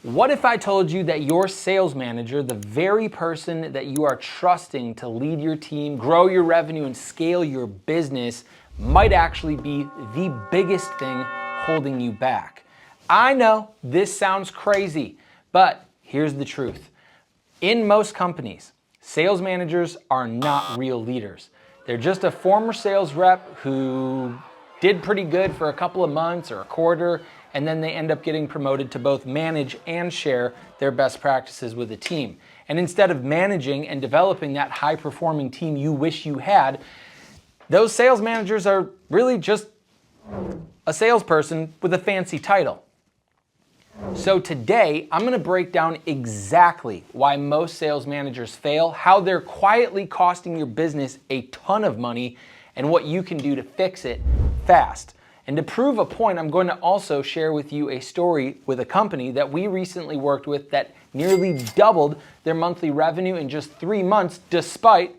What if I told you that your sales manager, the very person that you are trusting to lead your team, grow your revenue, and scale your business, might actually be the biggest thing holding you back? I know this sounds crazy, but here's the truth. In most companies, sales managers are not real leaders. They're just a former sales rep who did pretty good for a couple of months or a quarter, and then they end up getting promoted to both manage and share their best practices with a team. And instead of managing and developing that high-performing team you wish you had, those sales managers are really just a salesperson with a fancy title. So today, I'm gonna break down exactly why most sales managers fail, how they're quietly costing your business a ton of money, and what you can do to fix it fast. And to prove a point, I'm going to also share with you a story with a company that we recently worked with that nearly doubled their monthly revenue in just 3 months, despite,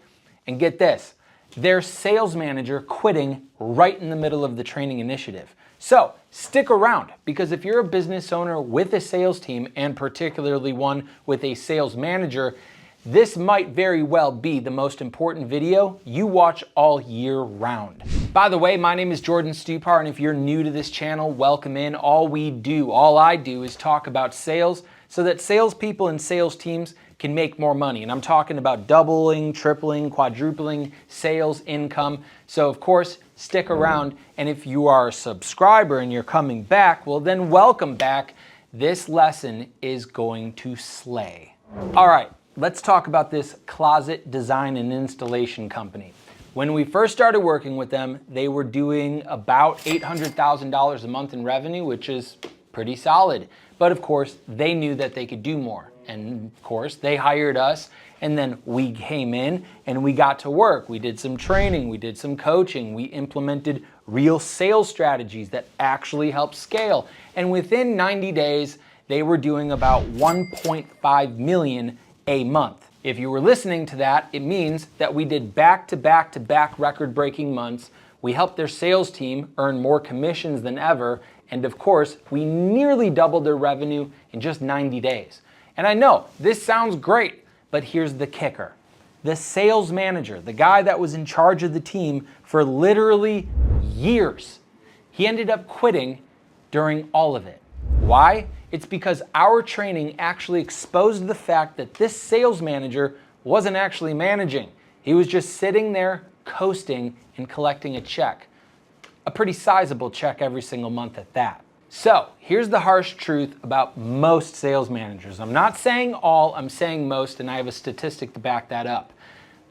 and get this, their sales manager quitting right in the middle of the training initiative. So stick around, because if you're a business owner with a sales team, and particularly one with a sales manager, this might very well be the most important video you watch all year round. By the way, my name is Jordan Stupar, and if you're new to this channel, welcome in. All I do is talk about sales so that salespeople and sales teams can make more money. And I'm talking about doubling, tripling, quadrupling sales income. So of course, stick around. And if you are a subscriber and you're coming back, well then welcome back. This lesson is going to slay. All right. Let's talk about this closet design and installation company. When we first started working with them, they were doing about $800,000 a month in revenue, which is pretty solid. But of course, they knew that they could do more. And of course, they hired us, and then we came in and we got to work. We did some training, we did some coaching, we implemented real sales strategies that actually helped scale. And within 90 days, they were doing about 1.5 million a month. If you were listening to that, it means that we did back-to-back-to-back record-breaking months. We helped their sales team earn more commissions than ever. And of course, we nearly doubled their revenue in just 90 days. And I know this sounds great, but here's the kicker. The sales manager, the guy that was in charge of the team for literally years, he ended up quitting during all of it. Why? It's because our training actually exposed the fact that this sales manager wasn't actually managing. He was just sitting there coasting and collecting a check. A pretty sizable check every single month at that. So here's the harsh truth about most sales managers. I'm not saying all, I'm saying most, and I have a statistic to back that up.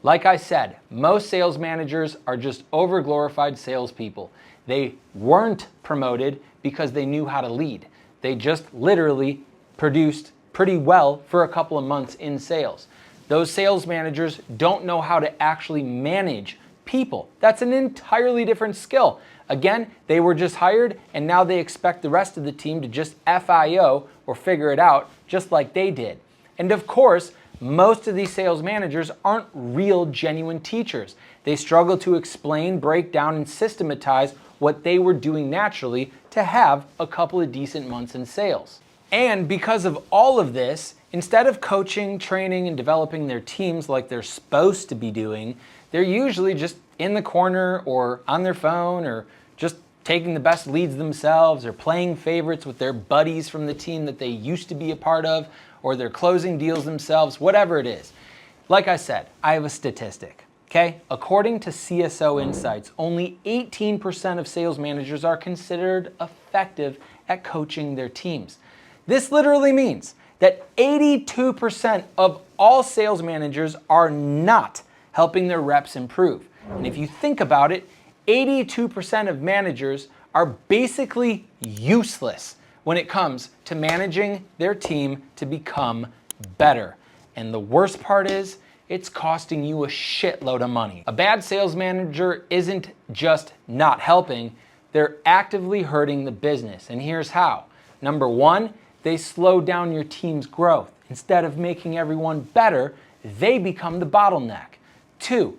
Like I said, most sales managers are just overglorified salespeople. They weren't promoted because they knew how to lead. They just literally produced pretty well for a couple of months in sales. Those sales managers don't know how to actually manage people. That's an entirely different skill. Again, they were just hired, and now they expect the rest of the team to just FIO or figure it out just like they did. And of course, most of these sales managers aren't real, genuine teachers. They struggle to explain, break down, and systematize what they were doing naturally to have a couple of decent months in sales. And because of all of this, instead of coaching, training, and developing their teams like they're supposed to be doing, they're usually just in the corner or on their phone or just taking the best leads themselves or playing favorites with their buddies from the team that they used to be a part of, or they're closing deals themselves, whatever it is. Like I said, I have a statistic. Okay, according to CSO Insights, only 18% of sales managers are considered effective at coaching their teams. This literally means that 82% of all sales managers are not helping their reps improve. And if you think about it, 82% of managers are basically useless when it comes to managing their team to become better. And the worst part is, it's costing you a shitload of money. A bad sales manager isn't just not helping, they're actively hurting the business. And here's how. Number one, they slow down your team's growth. Instead of making everyone better, they become the bottleneck. Two,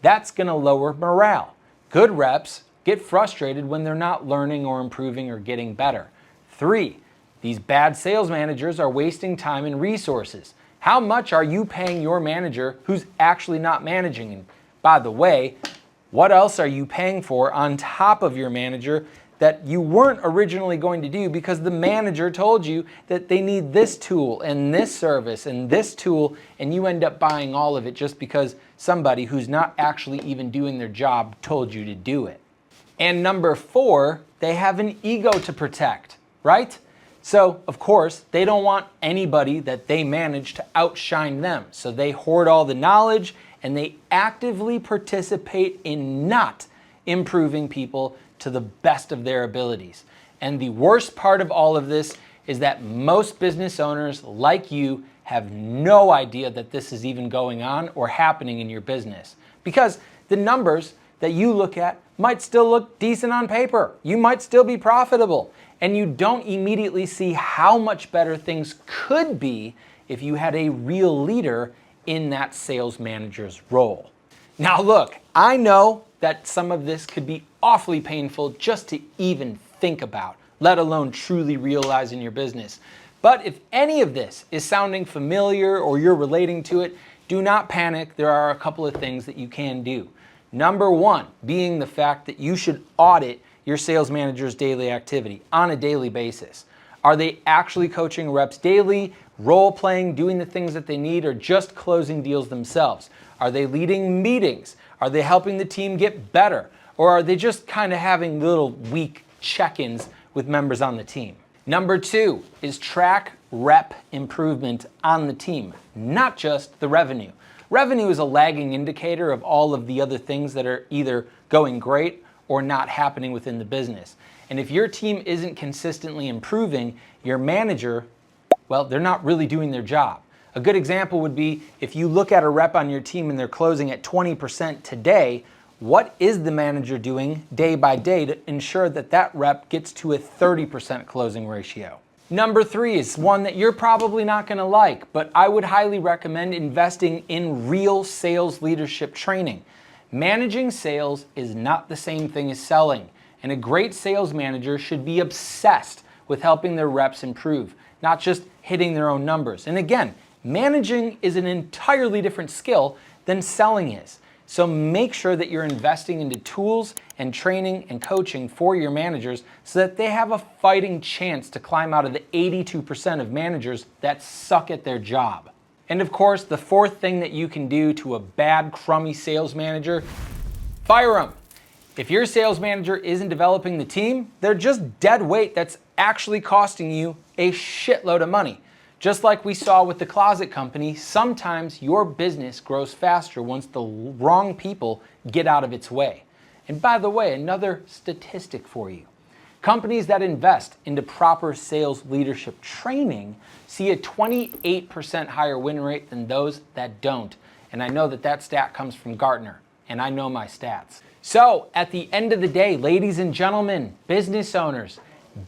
that's gonna lower morale. Good reps get frustrated when they're not learning or improving or getting better. Three, These bad sales managers are wasting time and resources. How much are you paying your manager who's actually not managing? And by the way, what else are you paying for on top of your manager that you weren't originally going to do because the manager told you that they need this tool and this service and this tool, and you end up buying all of it just because somebody who's not actually even doing their job told you to do it. And number 4, they have an ego to protect, right? So, of course, they don't want anybody that they manage to outshine them. So they hoard all the knowledge and they actively participate in not improving people to the best of their abilities. And the worst part of all of this is that most business owners like you have no idea that this is even going on or happening in your business. Because the numbers that you look at might still look decent on paper. You might still be profitable. And you don't immediately see how much better things could be if you had a real leader in that sales manager's role. Now look, I know that some of this could be awfully painful just to even think about, let alone truly realize in your business. But if any of this is sounding familiar or you're relating to it, do not panic. There are a couple of things that you can do. Number 1 being the fact that you should audit your sales manager's daily activity on a daily basis. Are they actually coaching reps daily, role playing, doing the things that they need, or just closing deals themselves? Are they leading meetings? Are they helping the team get better? Or are they just kind of having little weak check-ins with members on the team? Number 2 is track rep improvement on the team, not just the revenue. Revenue is a lagging indicator of all of the other things that are either going great or not happening within the business. And if your team isn't consistently improving, your manager, well, they're not really doing their job. A good example would be if you look at a rep on your team and they're closing at 20% today, what is the manager doing day by day to ensure that that rep gets to a 30% closing ratio? Number 3 is one that you're probably not going to like, but I would highly recommend investing in real sales leadership training. Managing sales is not the same thing as selling, and a great sales manager should be obsessed with helping their reps improve, not just hitting their own numbers. And again, managing is an entirely different skill than selling is. So make sure that you're investing into tools and training and coaching for your managers so that they have a fighting chance to climb out of the 82% of managers that suck at their job. And of course, the 4th thing that you can do to a bad, crummy sales manager, fire them. If your sales manager isn't developing the team, they're just dead weight that's actually costing you a shitload of money. Just like we saw with the closet company, sometimes your business grows faster once the wrong people get out of its way. And by the way, another statistic for you. Companies that invest into proper sales leadership training see a 28% higher win rate than those that don't. And I know that that stat comes from Gartner, and I know my stats. So at the end of the day, ladies and gentlemen, business owners,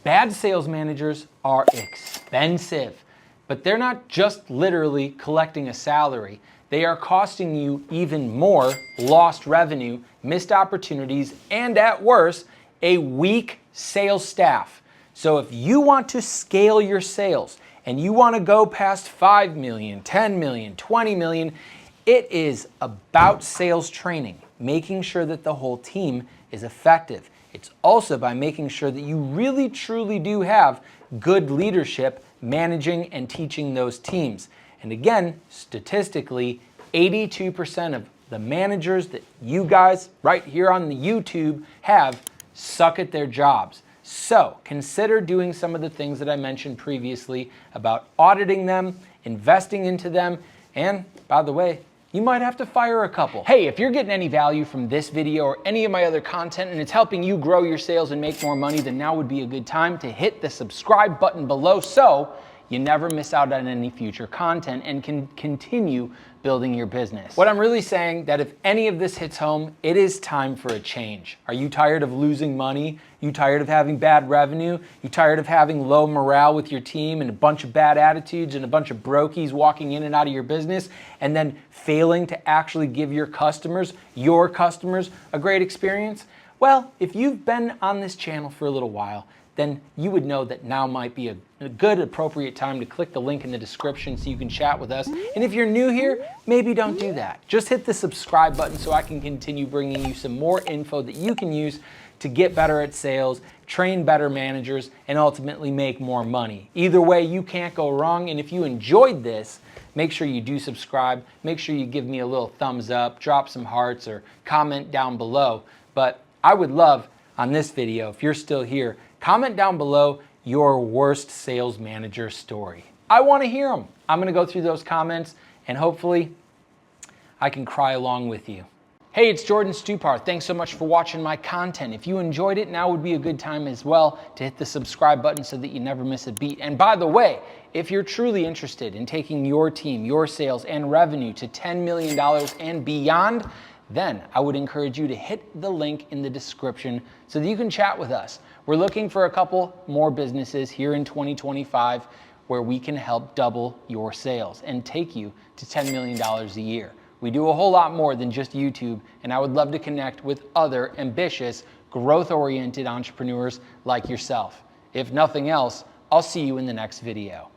bad sales managers are expensive. But they're not just literally collecting a salary. They are costing you even more lost revenue, missed opportunities, and at worst, a weak sales staff. So if you want to scale your sales and you want to go past 5 million, 10 million, 20 million, it is about sales training, making sure that the whole team is effective. It's also by making sure that you really truly do have good leadership managing and teaching those teams. And again, statistically, 82% of the managers that you guys right here on the YouTube have suck at their jobs. So consider doing some of the things that I mentioned previously about auditing them, investing into them, and by the way, you might have to fire a couple. Hey, if you're getting any value from this video or any of my other content and it's helping you grow your sales and make more money, then now would be a good time to hit the subscribe button below so you never miss out on any future content and can continue building your business. What I'm really saying that if any of this hits home, it is time for a change. Are you tired of losing money? You tired of having bad revenue? You tired of having low morale with your team and a bunch of bad attitudes and a bunch of brokies walking in and out of your business and then failing to actually give your customers a great experience? Well, if you've been on this channel for a little while, then you would know that now might be a a good appropriate time to click the link in the description so you can chat with us. And if you're new here, maybe don't do that. Just hit the subscribe button so I can continue bringing you some more info that you can use to get better at sales, train better managers, and ultimately make more money. Either way, you can't go wrong. And if you enjoyed this, make sure you do subscribe. Make sure you give me a little thumbs up, drop some hearts, or comment down below. But I would love, on this video, if you're still here, comment down below your worst sales manager story. I want to hear them. I'm going to go through those comments and hopefully I can cry along with you. Hey, it's Jordan Stupar. Thanks so much for watching my content. If you enjoyed it, now would be a good time as well to hit the subscribe button so that you never miss a beat. And by the way, if you're truly interested in taking your team, your sales, and revenue to $10 million and beyond, then I would encourage you to hit the link in the description so that you can chat with us. We're looking for a couple more businesses here in 2025 where we can help double your sales and take you to $10 million a year. We do a whole lot more than just YouTube, and I would love to connect with other ambitious, growth-oriented entrepreneurs like yourself. If nothing else, I'll see you in the next video.